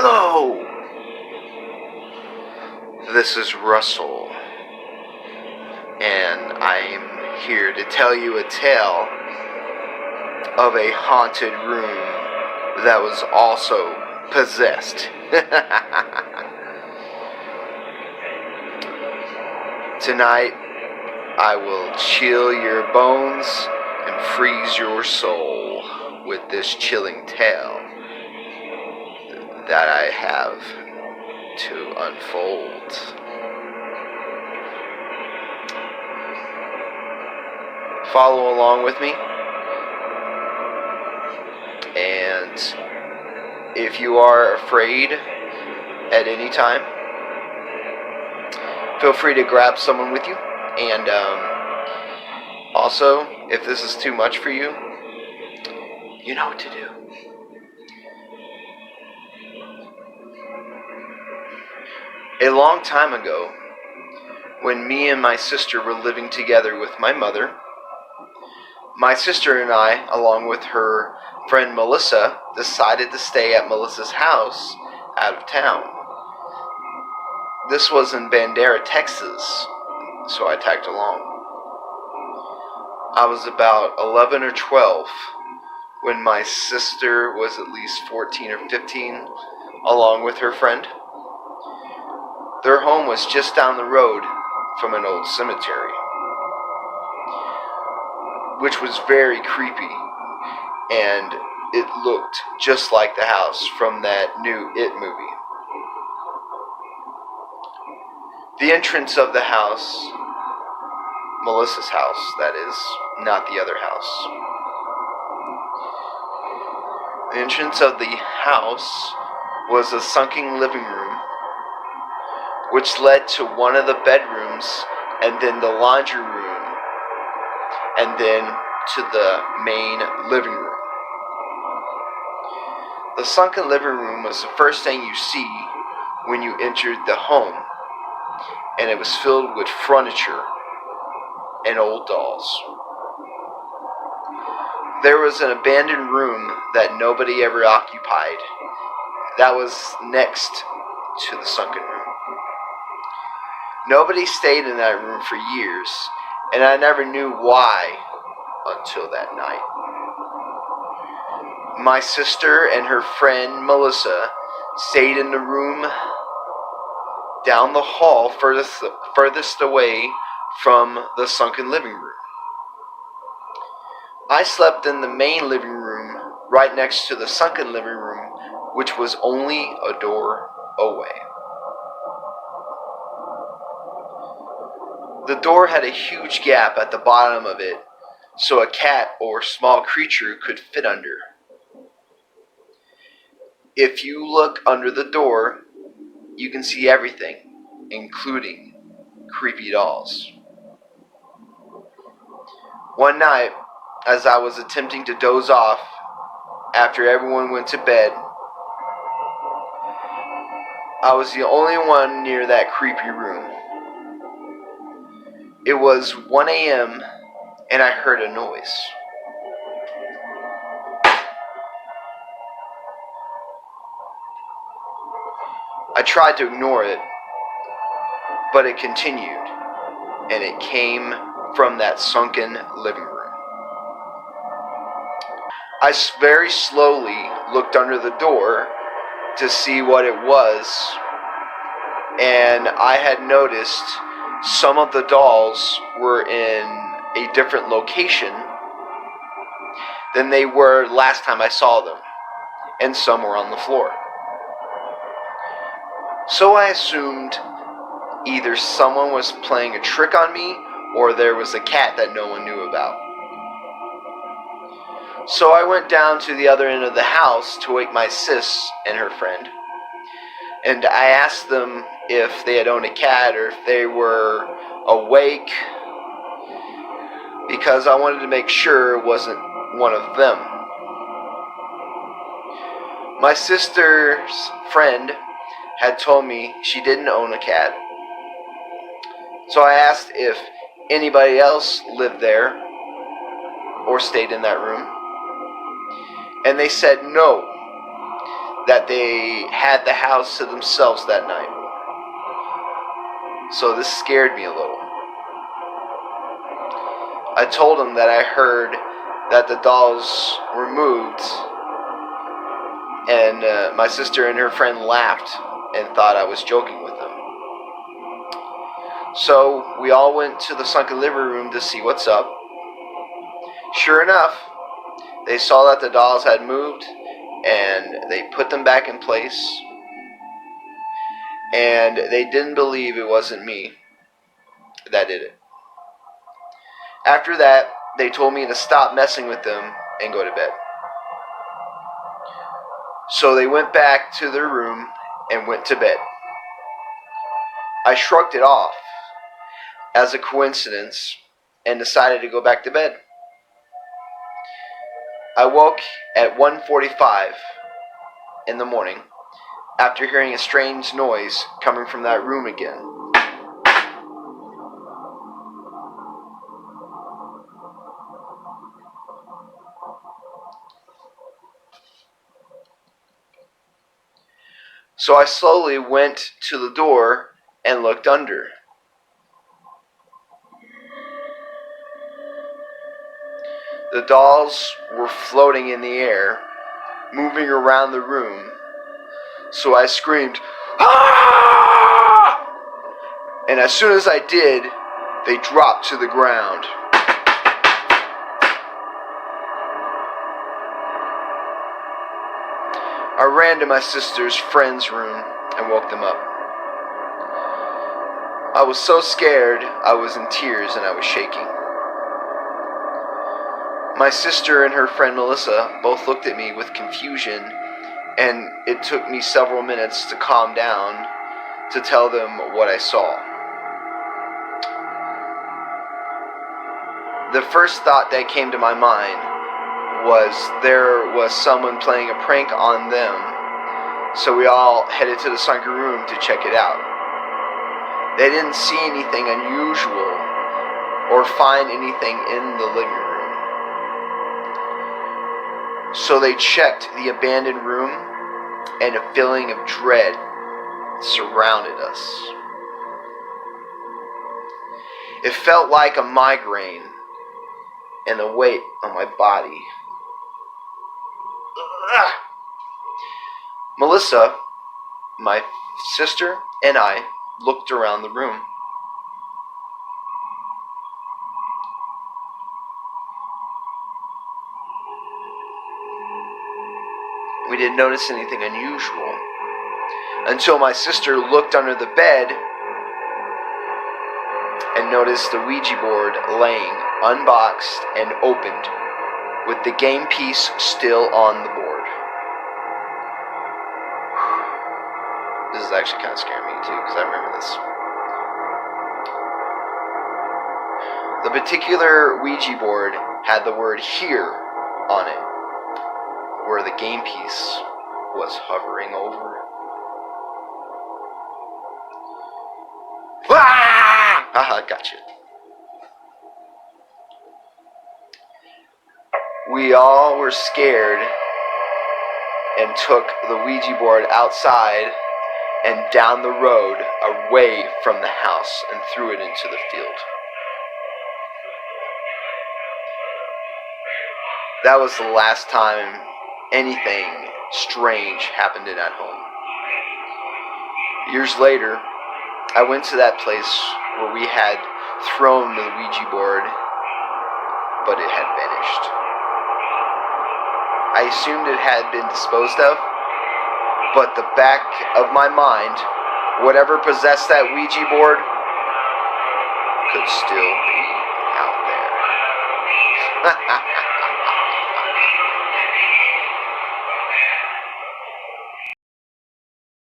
Hello! This is Russell, and I'm here to tell you a tale of a haunted room that was also possessed. Tonight, I will chill your bones and freeze your soul with this chilling tale that I have to unfold. Follow along with me, and if you are afraid at any time, feel free to grab someone with you, and also, if this is too much for you, you know what to do. A long time ago, when me and my sister were living together with my mother, my sister and I, along with her friend Melissa, decided to stay at Melissa's house out of town. This was in Bandera, Texas, so I tagged along. I was about 11 or 12 when my sister was at least 14 or 15, along with her friend. Their home was just down the road from an old cemetery, which was very creepy, and it looked just like the house from that new It movie. The entrance of the house, Melissa's house, that is, not the other house. The entrance of the house was a sunken living room, which led to one of the bedrooms, and then the laundry room, and then to the main living room. The sunken living room was the first thing you see when you entered the home, and it was filled with furniture and old dolls. There was an abandoned room that nobody ever occupied that was next to the sunken room. Nobody stayed in that room for years, and I never knew why until that night. My sister and her friend Melissa stayed in the room down the hall furthest away from the sunken living room. I slept in the main living room right next to the sunken living room, which was only a door away. The door had a huge gap at the bottom of it, so a cat or small creature could fit under. If you look under the door, you can see everything, including creepy dolls. One night, as I was attempting to doze off after everyone went to bed, I was the only one near that creepy room. It was 1 a.m. and I heard a noise. I tried to ignore it, but it continued, and it came from that sunken living room. I very slowly looked under the door to see what it was, and I had noticed some of the dolls were in a different location than they were last time I saw them, and some were on the floor. So I assumed either someone was playing a trick on me, or there was a cat that no one knew about. So I went down to the other end of the house to wake my sis and her friend, and I asked them if they had owned a cat or if they were awake, because I wanted to make sure it wasn't one of them. My sister's friend had told me she didn't own a cat, so I asked if anybody else lived there or stayed in that room, and they said no, that that they had the house to themselves that night. So this scared me a little. I told them that I heard that the dolls were moved, and my sister and her friend laughed and thought I was joking with them. So we all went to the sunken living room to see what's up. Sure enough, they saw that the dolls had moved, and they put them back in place, and they didn't believe it wasn't me that did it. After that, they told me to stop messing with them and go to bed. So they went back to their room and went to bed. I shrugged it off as a coincidence and decided to go back to bed. I woke at 1:45 in the morning after hearing a strange noise coming from that room again. So I slowly went to the door and looked under. The dolls were floating in the air, moving around the room. So I screamed, "Ah!" And as soon as I did, they dropped to the ground. I ran to my sister's friend's room and woke them up. I was so scared, I was in tears and I was shaking. My sister and her friend Melissa both looked at me with confusion, and it took me several minutes to calm down to tell them what I saw. The first thought that came to my mind was there was someone playing a prank on them, so we all headed to the sunken room to check it out. They didn't see anything unusual or find anything in the living room. So they checked the abandoned room, and a feeling of dread surrounded us. It felt like a migraine and the weight on my body. Ugh. Melissa, my sister, and I looked around the room. We didn't notice anything unusual until my sister looked under the bed and noticed the Ouija board laying unboxed and opened with the game piece still on the board. This is actually kind of scaring me too, because I remember this. The particular Ouija board had the word "here" on it, where the game piece was hovering over. Ah! Haha, gotcha. We all were scared and took the Ouija board outside and down the road away from the house and threw it into the field. That was the last time anything strange happened in that home. Years later, I went to that place where we had thrown the Ouija board, but it had vanished. I assumed it had been disposed of, but the back of my mind, whatever possessed that Ouija board, could still be out there.